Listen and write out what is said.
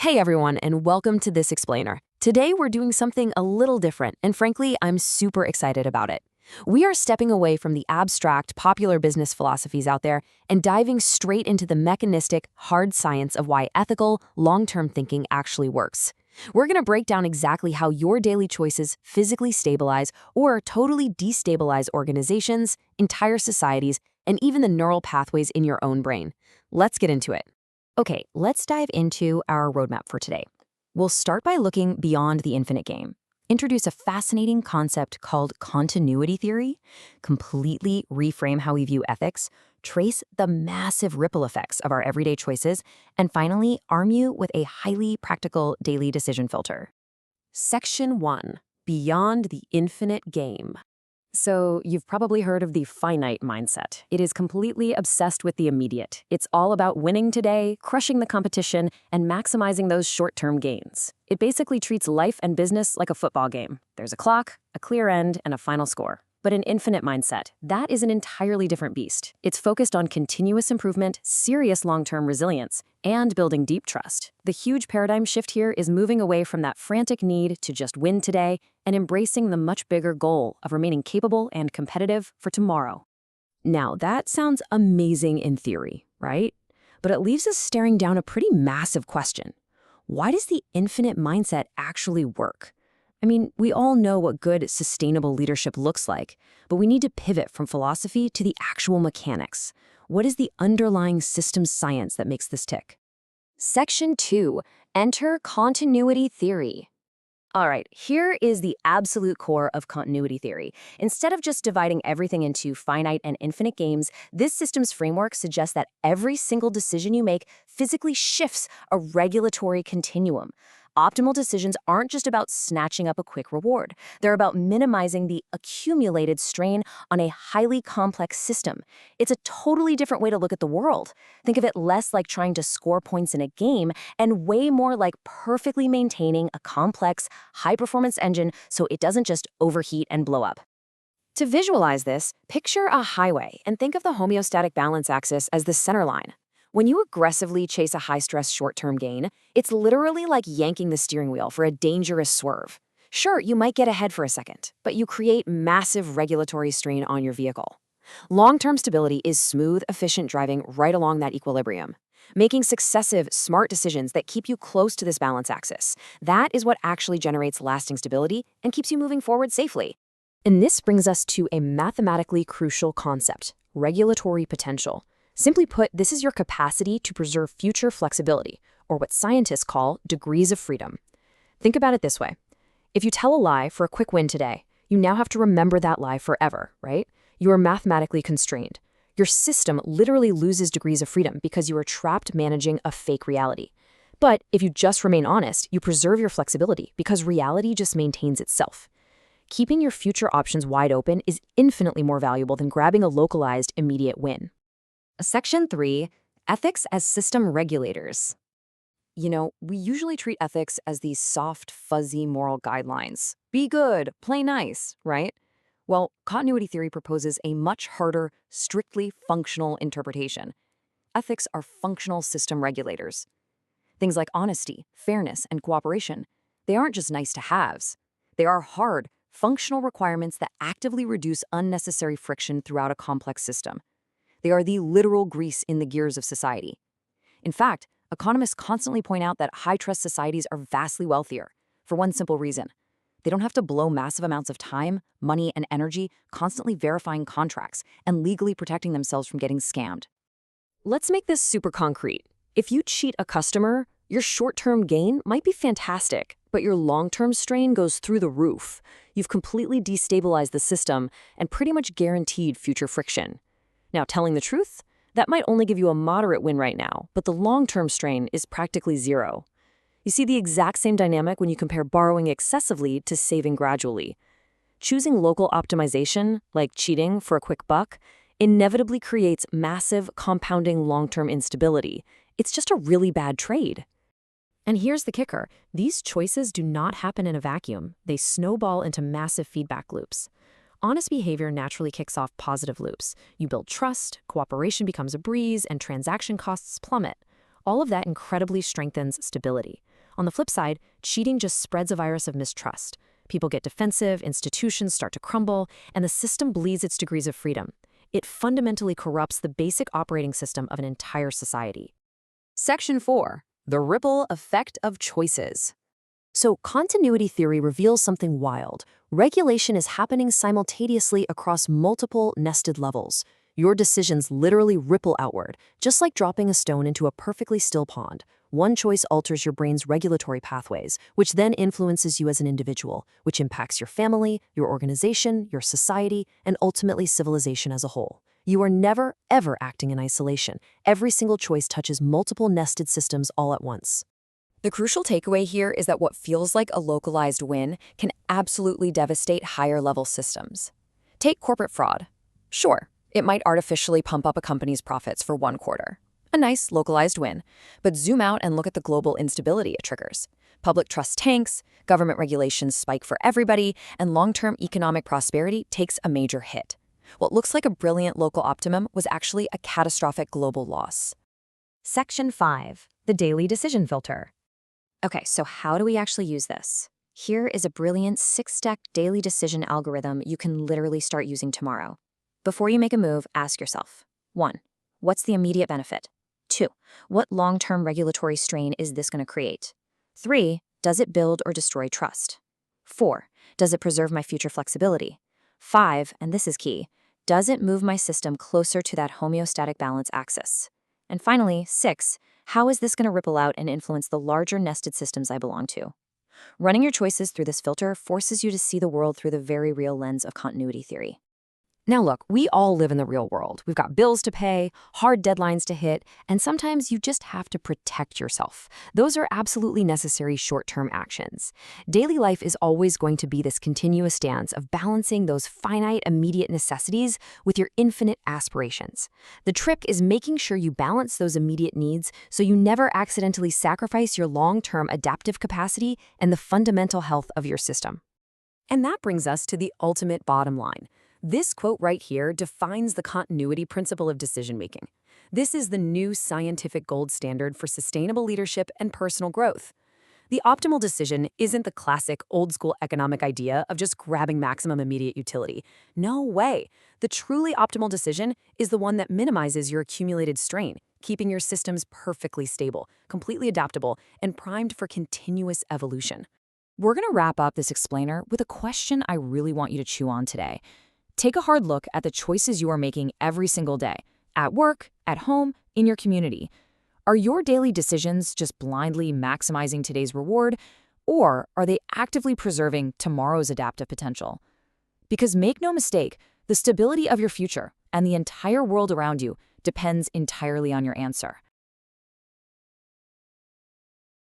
Hey everyone, and welcome to This Explainer. Today we're doing something a little different, and frankly, I'm super excited about it. We are stepping away from the abstract, popular business philosophies out there and diving straight into the mechanistic, hard science of why ethical, long-term thinking actually works. We're going to break down exactly how your daily choices physically stabilize or totally destabilize organizations, entire societies, and even the neural pathways in your own brain. Let's get into it. Okay, let's dive into our roadmap for today. We'll start by looking beyond the infinite game, introduce a fascinating concept called continuity theory, completely reframe how we view ethics, trace the massive ripple effects of our everyday choices, and finally, arm you with a highly practical daily decision filter. Section 1. Beyond the infinite game. So, you've probably heard of the finite mindset. It is completely obsessed with the immediate. It's all about winning today, crushing the competition, and maximizing those short-term gains. It basically treats life and business like a football game. There's a clock, a clear end, and a final score. But an infinite mindset, that is an entirely different beast. It's focused on continuous improvement, serious long-term resilience, and building deep trust. The huge paradigm shift here is moving away from that frantic need to just win today and embracing the much bigger goal of remaining capable and competitive for tomorrow. Now, that sounds amazing in theory, right? But it leaves us staring down a pretty massive question. Why does the infinite mindset actually work? I mean, we all know what good, sustainable leadership looks like, but we need to pivot from philosophy to the actual mechanics. What is the underlying system science that makes this tick? Section 2. Enter continuity theory. All right, here is the absolute core of continuity theory. Instead of just dividing everything into finite and infinite games, this system's framework suggests that every single decision you make physically shifts a regulatory continuum. Optimal decisions aren't just about snatching up a quick reward. They're about minimizing the accumulated strain on a highly complex system. It's a totally different way to look at the world. Think of it less like trying to score points in a game and way more like perfectly maintaining a complex, high-performance engine so it doesn't just overheat and blow up. To visualize this, picture a highway and think of the homeostatic balance axis as the center line. When you aggressively chase a high-stress short-term gain, it's literally like yanking the steering wheel for a dangerous swerve. Sure, you might get ahead for a second, but you create massive regulatory strain on your vehicle. Long-term stability is smooth, efficient driving right along that equilibrium, making successive, smart decisions that keep you close to this balance axis. That is what actually generates lasting stability and keeps you moving forward safely. And this brings us to a mathematically crucial concept, regulatory potential. Simply put, this is your capacity to preserve future flexibility, or what scientists call degrees of freedom. Think about it this way. If you tell a lie for a quick win today, you now have to remember that lie forever, right? You are mathematically constrained. Your system literally loses degrees of freedom because you are trapped managing a fake reality. But if you just remain honest, you preserve your flexibility because reality just maintains itself. Keeping your future options wide open is infinitely more valuable than grabbing a localized, immediate win. Section 3. Ethics as system regulators. You know, we usually treat ethics as these soft, fuzzy moral guidelines. Be good, play nice, right? Well, continuity theory proposes a much harder, strictly functional interpretation. Ethics are functional system regulators. Things like honesty, fairness, and cooperation, they aren't just nice-to-haves. They are hard, functional requirements that actively reduce unnecessary friction throughout a complex system. They are the literal grease in the gears of society. In fact, economists constantly point out that high-trust societies are vastly wealthier, for one simple reason. They don't have to blow massive amounts of time, money, and energy constantly verifying contracts and legally protecting themselves from getting scammed. Let's make this super concrete. If you cheat a customer, your short-term gain might be fantastic, but your long-term strain goes through the roof. You've completely destabilized the system and pretty much guaranteed future friction. Now, telling the truth, that might only give you a moderate win right now, but the long-term strain is practically zero. You see the exact same dynamic when you compare borrowing excessively to saving gradually. Choosing local optimization, like cheating for a quick buck, inevitably creates massive, compounding long-term instability. It's just a really bad trade. And here's the kicker. These choices do not happen in a vacuum. They snowball into massive feedback loops. Honest behavior naturally kicks off positive loops. You build trust, cooperation becomes a breeze, and transaction costs plummet. All of that incredibly strengthens stability. On the flip side, cheating just spreads a virus of mistrust. People get defensive, institutions start to crumble, and the system bleeds its degrees of freedom. It fundamentally corrupts the basic operating system of an entire society. Section 4. The ripple effect of choices. So, continuity theory reveals something wild. Regulation is happening simultaneously across multiple nested levels. Your decisions literally ripple outward, just like dropping a stone into a perfectly still pond. One choice alters your brain's regulatory pathways, which then influences you as an individual, which impacts your family, your organization, your society, and ultimately civilization as a whole. You are never, ever acting in isolation. Every single choice touches multiple nested systems all at once. The crucial takeaway here is that what feels like a localized win can absolutely devastate higher-level systems. Take corporate fraud. Sure, it might artificially pump up a company's profits for one quarter. A nice, localized win. But zoom out and look at the global instability it triggers. Public trust tanks, government regulations spike for everybody, and long-term economic prosperity takes a major hit. What looks like a brilliant local optimum was actually a catastrophic global loss. Section 5. The daily decision filter. Okay, so how do we actually use this? Here is a brilliant 6-step daily decision algorithm you can literally start using tomorrow. Before you make a move, ask yourself, 1. What's the immediate benefit? 2. What long-term regulatory strain is this going to create? 3. Does it build or destroy trust? 4. Does it preserve my future flexibility? 5, and this is key, does it move my system closer to that homeostatic balance axis? And finally, 6, how is this going to ripple out and influence the larger nested systems I belong to? Running your choices through this filter forces you to see the world through the very real lens of continuity theory. Now look, we all live in the real world. We've got bills to pay, hard deadlines to hit, and sometimes you just have to protect yourself. Those are absolutely necessary short-term actions. Daily life is always going to be this continuous dance of balancing those finite, immediate necessities with your infinite aspirations. The trick is making sure you balance those immediate needs so you never accidentally sacrifice your long-term adaptive capacity and the fundamental health of your system. And that brings us to the ultimate bottom line. This quote right here defines the continuity principle of decision-making. This is the new scientific gold standard for sustainable leadership and personal growth. The optimal decision isn't the classic old-school economic idea of just grabbing maximum immediate utility. No way. The truly optimal decision is the one that minimizes your accumulated strain, keeping your systems perfectly stable, completely adaptable, and primed for continuous evolution. We're going to wrap up this explainer with a question I really want you to chew on today. Take a hard look at the choices you are making every single day, at work, at home, in your community. Are your daily decisions just blindly maximizing today's reward, or are they actively preserving tomorrow's adaptive potential? Because make no mistake, the stability of your future and the entire world around you depends entirely on your answer.